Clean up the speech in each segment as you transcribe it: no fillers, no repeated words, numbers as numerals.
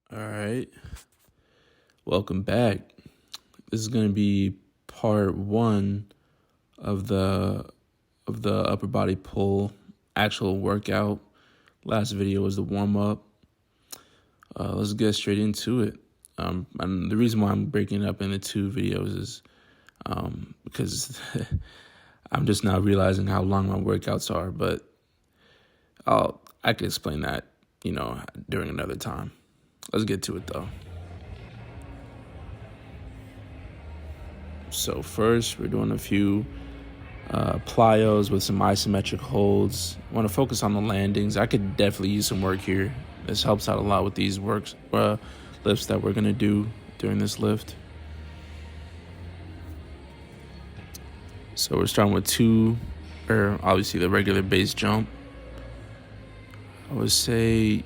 All right, welcome back. This is going to be part one of the upper body pull actual workout. Last video was the warm up. Let's get straight into it. And the reason why I'm breaking it up into two videos is because I'm just now realizing how long my workouts are. But I can explain that during another time. Let's get to it though. So first, we're doing a few plyos with some isometric holds. I want to focus on the landings. I could definitely use some work here. This helps out a lot with these lifts that we're going to do during this lift. So we're starting with obviously the regular base jump. I would say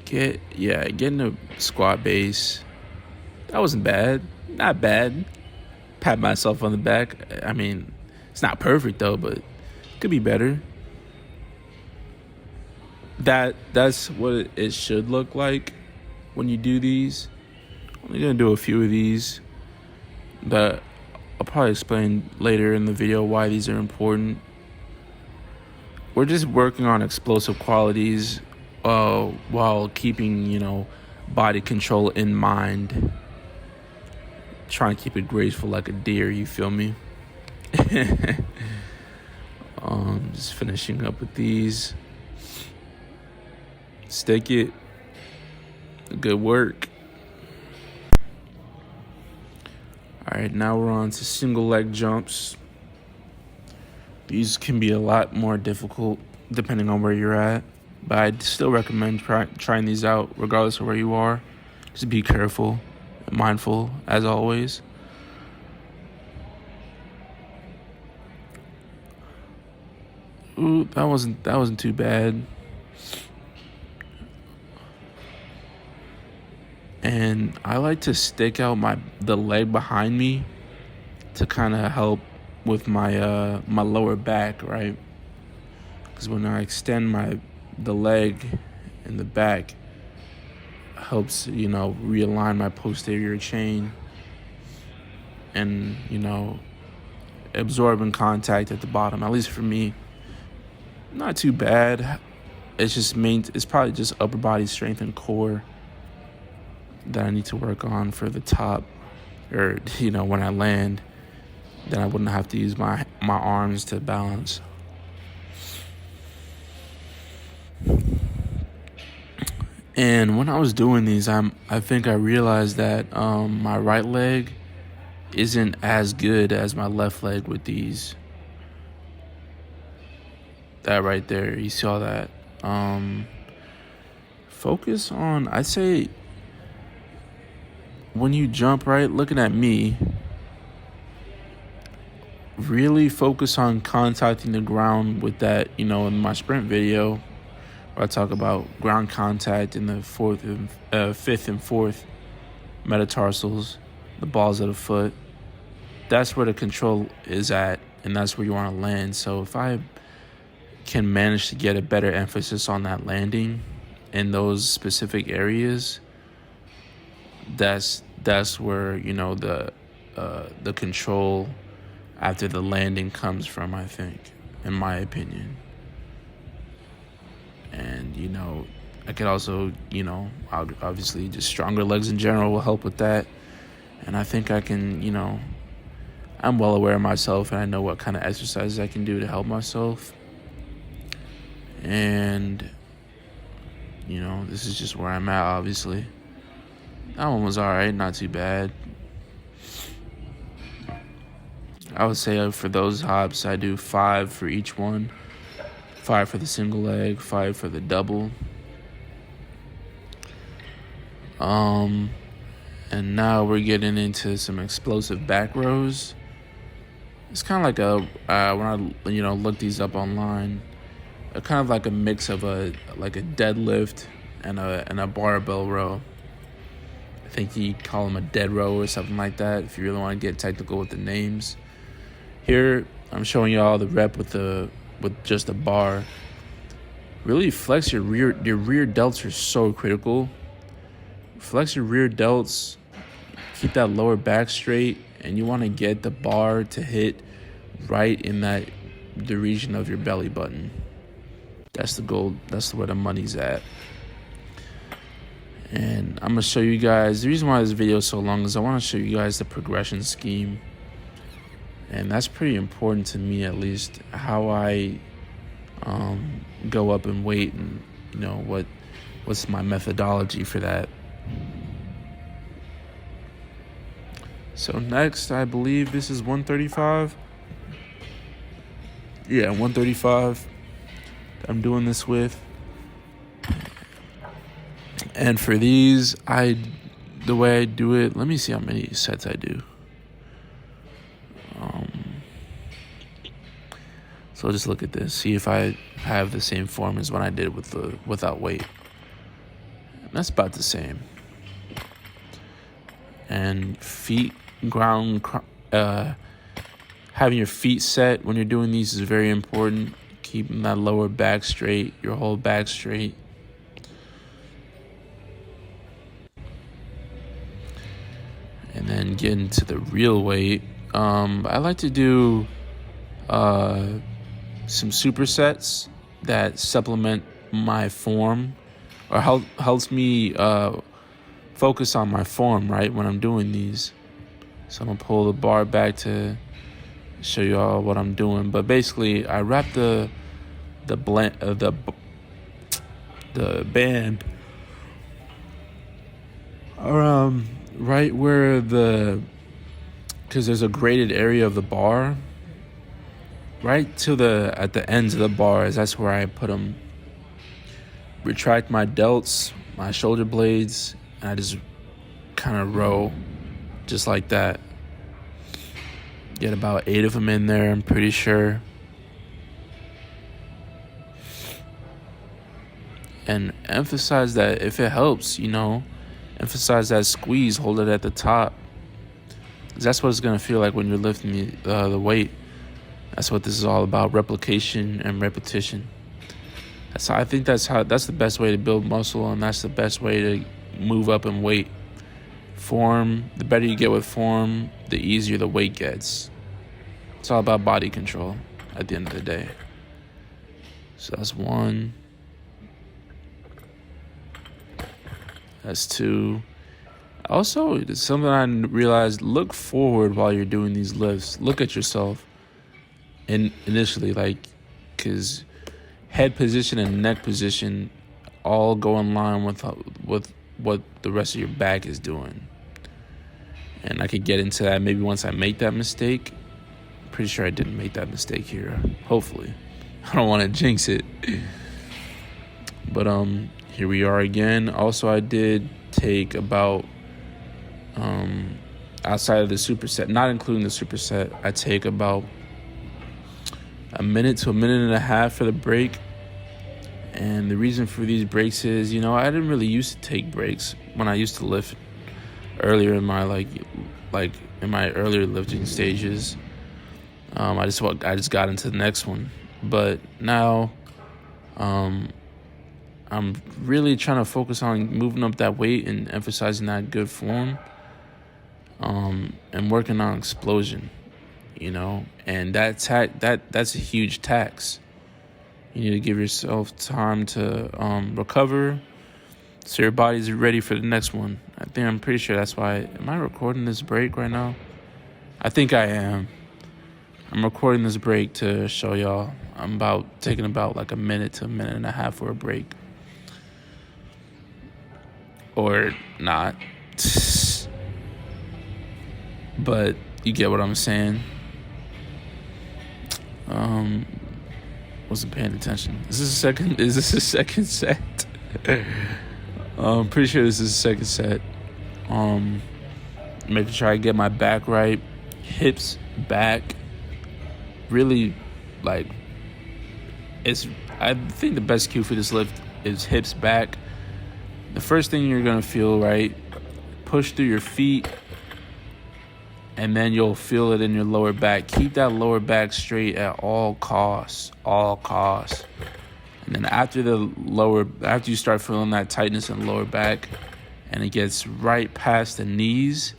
get in a squat base. That wasn't bad. Not bad. Pat myself on the back. I mean, it's not perfect though, but it could be better. That's what it should look like when you do these. I'm only gonna do a few of these, but I'll probably explain later in the video why these are important. We're just working on explosive qualities while keeping, body control in mind. Trying to keep it graceful like a deer, you feel me? Just finishing up with these. Stick it. Good work. Alright, now we're on to single leg jumps. These can be a lot more difficult depending on where you're at, but I'd still recommend trying these out regardless of where you are. Just be careful, mindful as always. Ooh, that wasn't too bad. And I like to stick out the leg behind me to kind of help with my my lower back, right? Because when I extend the leg in the back, helps realign my posterior chain and absorbing contact at the bottom. At least for me, not too bad. It's probably just upper body strength and core that I need to work on for the top, or when I land, then I wouldn't have to use my arms to balance. And when I was doing these, I think I realized that my right leg isn't as good as my left leg with these. That right there, you saw that. Focus on, I'd say, when you jump, right, looking at me, really focus on contacting the ground with that, in my sprint video, where I talk about ground contact in the fifth and fourth metatarsals, the balls of the foot. That's where the control is at, and that's where you want to land. So if I can manage to get a better emphasis on that landing in those specific areas, that's where the control after the landing comes from, I think, in my opinion. And I could also obviously just stronger legs in general will help with that. And I think I can I'm well aware of myself, and I know what kind of exercises I can do to help myself. And this is just where I'm at, obviously. That one was alright, not too bad. I would say for those hops, I do 5 for each one. 5 for the single leg, 5 for the double. And now we're getting into some explosive back rows. It's kind of like when I look these up online, kind of like a mix of a deadlift and a barbell row. I think you call them a dead row or something like that if you really want to get technical with the names. Here I'm showing you all the rep with just a bar. Really flex your rear delts are so critical. flex your rear delts, keep that lower back straight, and you want to get the bar to hit right in the region of your belly button. That's the goal. That's where the money's at. And I'm going to show you guys, the reason why this video is so long is I want to show you guys the progression scheme. And that's pretty important to me, at least, how I go up in weight, and what's my methodology for that. So next, I believe this is 135. Yeah, 135 I'm doing this with. And for these, the way I do it, let me see how many sets I do. So just look at this. See if I have the same form as when I did without weight. And that's about the same. And feet, ground, having your feet set when you're doing these is very important. Keeping that lower back straight, your whole back straight. And then get into the real weight. I like to do some supersets that supplement my form, or helps me focus on my form, right, when I'm doing these. So I'm gonna pull the bar back to show you all what I'm doing. But basically, I wrap the band around right where because there's a graded area of the bar, right to at the ends of the bars. That's where I put them. Retract my delts, my shoulder blades, and I just kind of row just like that. Get about 8 of them in there, I'm pretty sure. And emphasize that if it helps, emphasize that squeeze, hold it at the top. That's what it's going to feel like when you're lifting the weight. That's what this is all about, replication and repetition. I think that's the best way to build muscle, and that's the best way to move up in weight. Form, the better you get with form, the easier the weight gets. It's all about body control at the end of the day. So that's 1. That's 2. Also, it's something I realized, look forward while you're doing these lifts. Look at yourself. And initially, because head position and neck position all go in line with what the rest of your back is doing. And I could get into that maybe once I make that mistake. Pretty sure I didn't make that mistake here. Hopefully. I don't want to jinx it. But here we are again. Also, I did take about outside of the superset, not including the superset, I take about a minute to a minute and a half for the break. And the reason for these breaks is, I didn't really used to take breaks when I used to lift earlier in my in my earlier lifting stages. I just got into the next one, but now I'm really trying to focus on moving up that weight and emphasizing that good form, and working on explosion, and that's a huge tax. You need to give yourself time to recover, so your body's ready for the next one. I'm pretty sure that's why. Am I recording this break right now? I think I am. I'm recording this break to show y'all. I'm taking about like a minute to a minute and a half for a break. Or not. But you get what I'm saying. Wasn't paying attention. Is this a second set? I'm pretty sure this is the second set. Making sure I get my back right. Hips back. Really, I think the best cue for this lift is hips back. The first thing you're going to feel, right, push through your feet, and then you'll feel it in your lower back. Keep that lower back straight at all costs. And then after you start feeling that tightness in the lower back, and it gets right past the knees,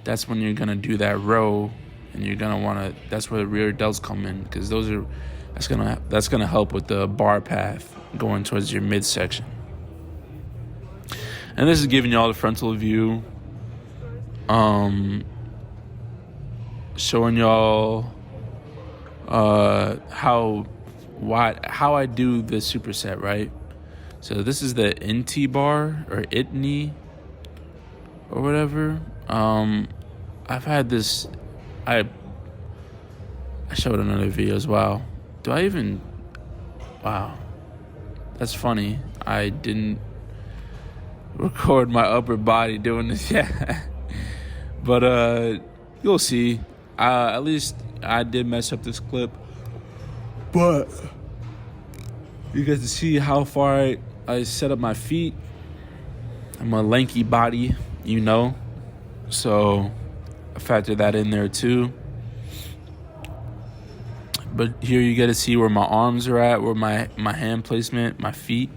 that's when you're gonna do that row, and you're gonna wanna. That's where the rear delts come in, because that's gonna help with the bar path going towards your midsection. And this is giving y'all the frontal view, showing y'all how I do the superset, right? So this is the NT bar or ITNI or whatever. I've had this. I showed another video as well. Wow, that's funny. I didn't record my upper body doing this yet. But you'll see. At least I did mess up this clip, but you get to see how far I set up my feet. I'm a lanky body, so I factor that in there too. But here you get to see where my arms are at, where my hand placement, my feet.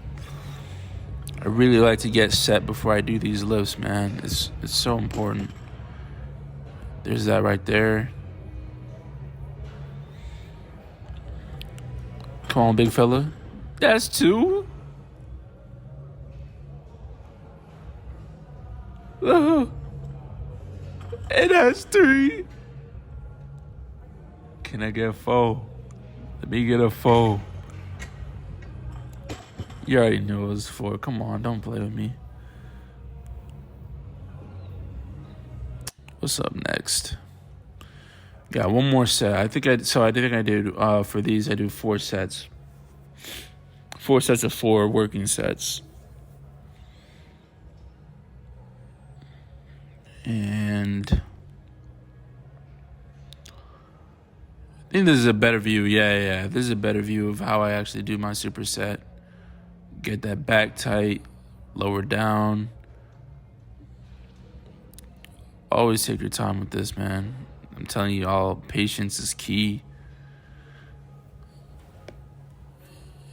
I really like to get set before I do these lifts, man. It's so important. There's that right there. Come on, big fella. That's 2. And that's 3. Can I get 4? Let me get a 4. You already knew it was 4. Come on, don't play with me. What's up next? Got one more set. I think I did for these. I do 4 sets. 4 sets of 4 working sets. And I think this is a better view. Yeah. This is a better view of how I actually do my superset. Get that back tight, lower down. Always take your time with this, man. I'm telling you all, patience is key.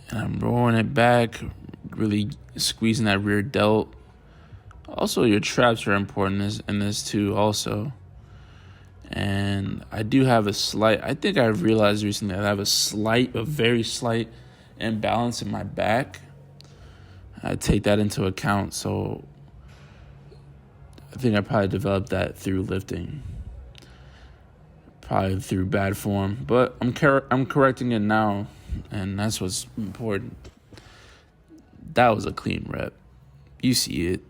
And I'm rolling it back, really squeezing that rear delt. Also, your traps are important in this too, also. And I do have I think I've realized recently I have a very slight imbalance in my back. I take that into account, so I think I probably developed that through lifting. Probably through bad form, but I'm correcting it now, and that's what's important. That was a clean rep. You see it.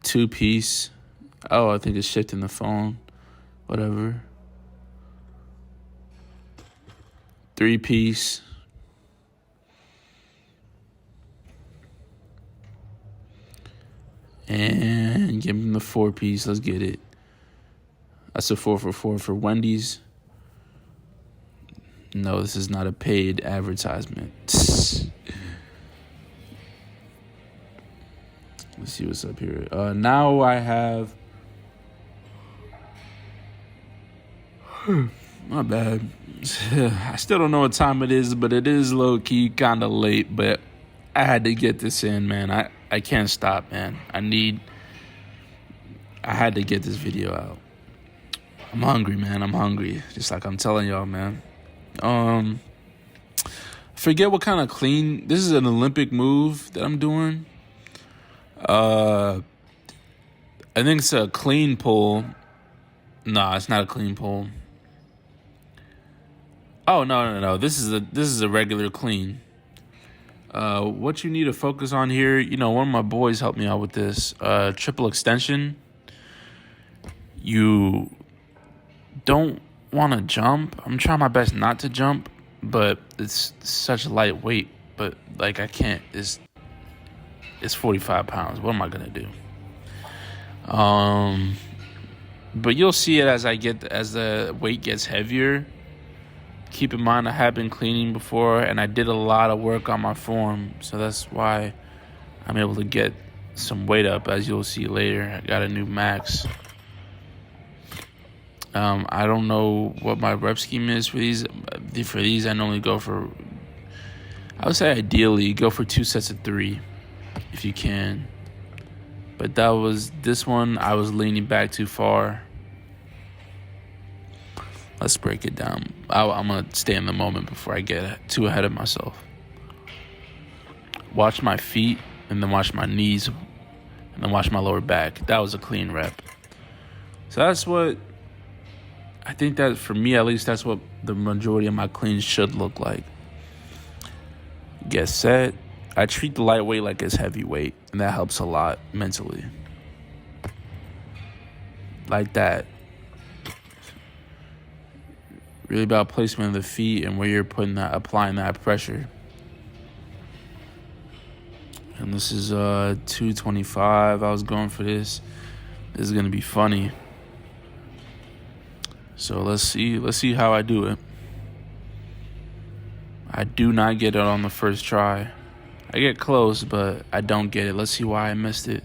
2-piece. Oh, I think it's shifting the phone. Whatever. 3-piece. And give him the 4-piece. Let's get it. That's a 4 for 4 for Wendy's. No, this is not a paid advertisement. Let's see what's up here. Now I have... My bad. I still don't know what time it is, but it is low-key kind of late. But I had to get this in, man. I can't stop, man. I had to get this video out. I'm hungry, man. I'm hungry. Just like I'm telling y'all, man. Forget what kind of clean. This is an Olympic move that I'm doing. I think it's a clean pull. No, it's not a clean pull. Oh, no. This is a regular clean. What you need to focus on here, one of my boys helped me out with this. Triple extension. You don't want to jump. I'm trying my best not to jump, but it's such light weight. But I can't. It's 45 pounds. What am I gonna do? But you'll see it as the weight gets heavier. Keep in mind, I have been cleaning before, and I did a lot of work on my form, so that's why I'm able to get some weight up, as you'll see later. I got a new max. I don't know what my rep scheme is for these. For these, I normally go for I would say ideally go for 2 sets of 3 if you can. But this one, I was leaning back too far. Let's break it down. I'm going to stay in the moment before I get too ahead of myself. Watch my feet, and then watch my knees, and then watch my lower back. That was a clean rep. So that's what, I think that for me at least, that's what the majority of my cleans should look like. Get set. I treat the lightweight like it's heavyweight, and that helps a lot mentally. Like that. Really about placement of the feet and where you're applying that pressure. And this is 225. I was going for this. This is gonna be funny. So let's see how I do it. I do not get it on the first try. I get close, but I don't get it. Let's see why I missed it.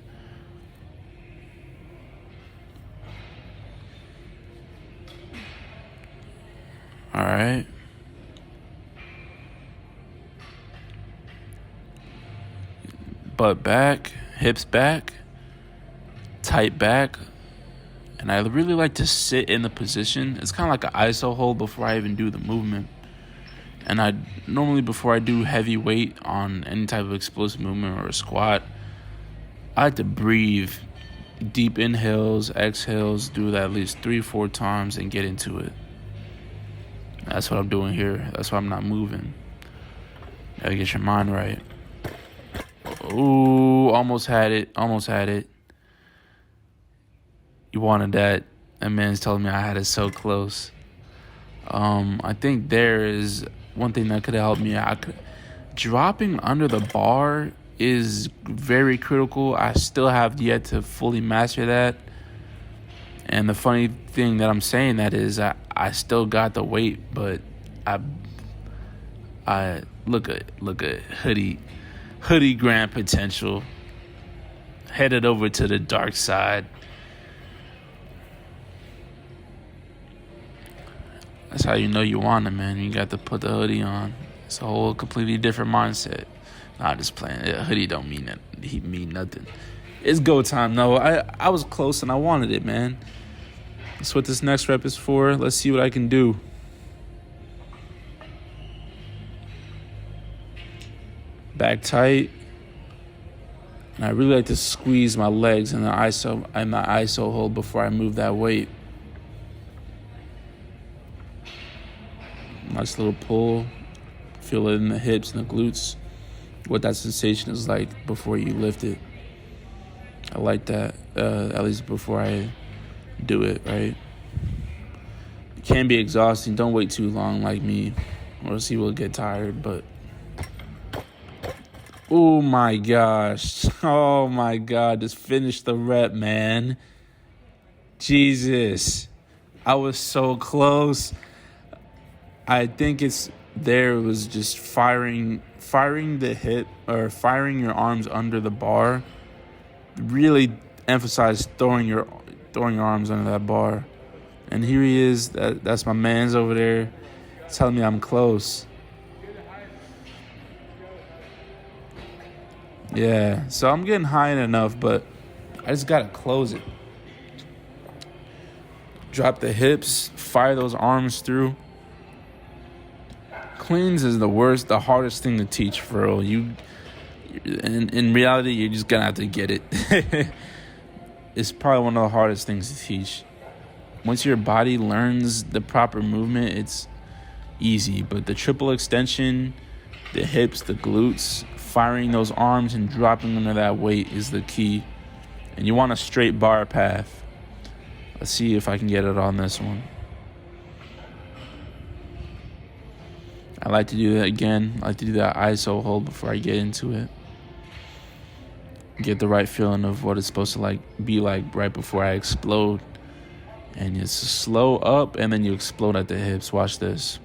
All right. Butt back, hips back, tight back. And I really like to sit in the position. It's kind of like an ISO hold before I even do the movement. And I normally, before I do heavy weight on any type of explosive movement or a squat, I like to breathe. Deep inhales, exhales, do that at least 3-4 times and get into it. That's what I'm doing here. That's why I'm not moving. Gotta get your mind right. Ooh, almost had it. You wanted that. That man's telling me I had it so close. I think there is one thing that could have helped me. Dropping under the bar is very critical. I still have yet to fully master that. And the funny thing that I'm saying that is I still got the weight, but I look at hoodie grand potential. Headed over to the dark side. That's how you know you want it, man. You got to put the hoodie on. It's a whole completely different mindset. Nah, just playing. Hoodie don't mean that. He mean nothing. It's go time. No, I was close and I wanted it, man. That's what this next rep is for. Let's see what I can do. Back tight. And I really like to squeeze my legs in the ISO hold before I move that weight. Nice little pull. Feel it in the hips and the glutes. What that sensation is like before you lift it. I like that, at least before I do it, right? It can be exhausting. Don't wait too long like me, or else you will get tired, but... Oh my gosh. Oh my God. Just finish the rep, man. Jesus. I was so close. I think it was just firing the hip, or firing your arms under the bar. Really emphasize throwing your arms under that bar. And here he is. That's my man's over there telling me I'm close. Yeah, so I'm getting high enough, but I just gotta close it. Drop the hips, fire those arms through. Cleans is the hardest thing to teach, for real. In reality, you're just gonna have to get it. It's probably one of the hardest things to teach. Once your body learns the proper movement, it's easy. But the triple extension, the hips, the glutes, firing those arms and dropping under that weight is the key. And you want a straight bar path. Let's see if I can get it on this one. I like to do that again. I like to do that ISO hold before I get into it. Get the right feeling of what it's supposed to be like right before I explode. And it's slow up and then you explode at the hips. Watch this.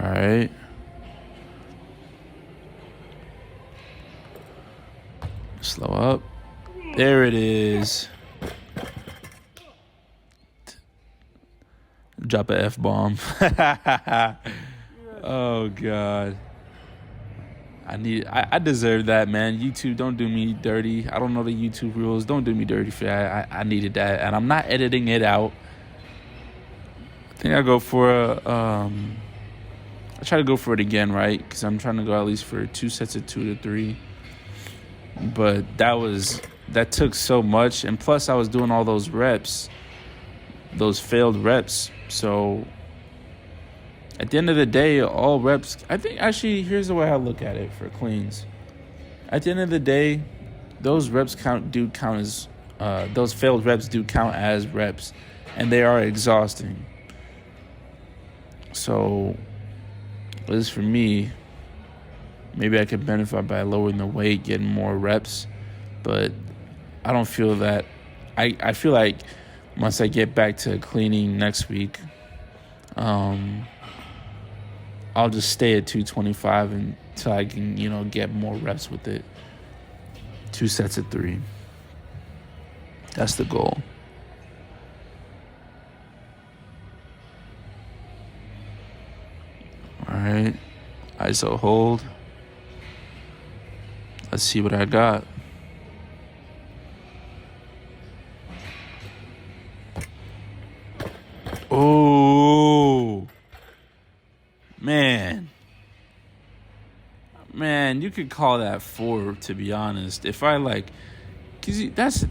All right. Slow up. There it is. Drop a F-bomb. Oh, God. I deserve that, man. YouTube, don't do me dirty. I don't know the YouTube rules. Don't do me dirty for that. I needed that, and I'm not editing it out. I think I go for I try to go for it again, right? Because I'm trying to go at least for 2 sets of 2 to 3. But that took so much, and plus I was doing all those reps, those failed reps. So at the end of the day, all reps, I think, actually, here's the way I look at it for cleans. At the end of the day, those reps do count as, those failed reps do count as reps, and they are exhausting. So, at least for me, maybe I could benefit by lowering the weight, getting more reps, but I don't feel that. I feel like once I get back to cleaning next week, I'll just stay at 225 until I can, get more reps with it. 2 sets of 3. That's the goal. All right. ISO hold. Let's see what I got. Oh. Man, you could call that 4, to be honest. If I cause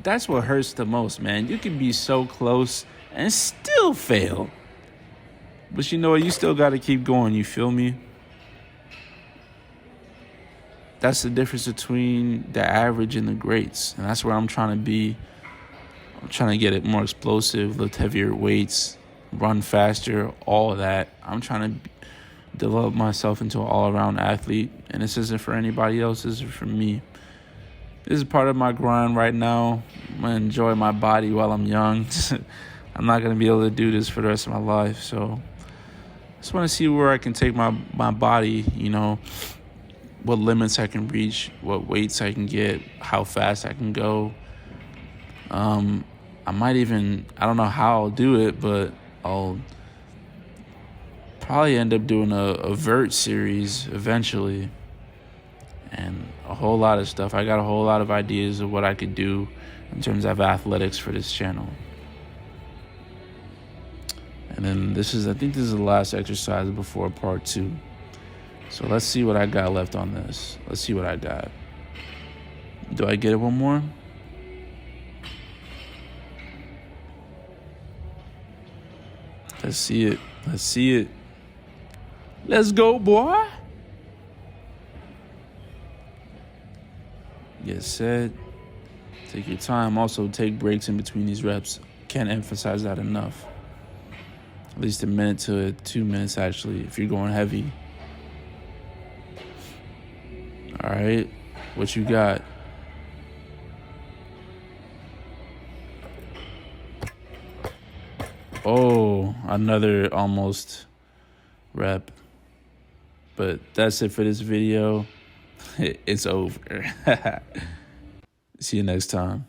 that's what hurts the most, man. You can be so close and still fail. But you know what? You still got to keep going. You feel me? That's the difference between the average and the greats. And that's where I'm trying to be. I'm trying to get it more explosive, lift heavier weights, run faster, all of that. I'm trying to develop myself into an all-around athlete. And this isn't for anybody else. This is for me. This is part of my grind right now. I'm going to enjoy my body while I'm young. I'm not going to be able to do this for the rest of my life. So I just want to see where I can take my body, what limits I can reach, what weights I can get, how fast I can go. I don't know how I'll do it, but I'll probably end up doing a vert series eventually, and a whole lot of stuff. I got a whole lot of ideas of what I could do in terms of athletics for this channel. And then I think this is the last exercise before part 2. So let's see what I got left on this. Let's see what I got. Do I get it one more? Let's see it. Let's see it. Let's go, boy. Get set. Take your time. Also, take breaks in between these reps. Can't emphasize that enough. At least a minute to 2 minutes, actually, if you're going heavy. All right. What you got? Oh, another almost rep. But that's it for this video. It's over. See you next time.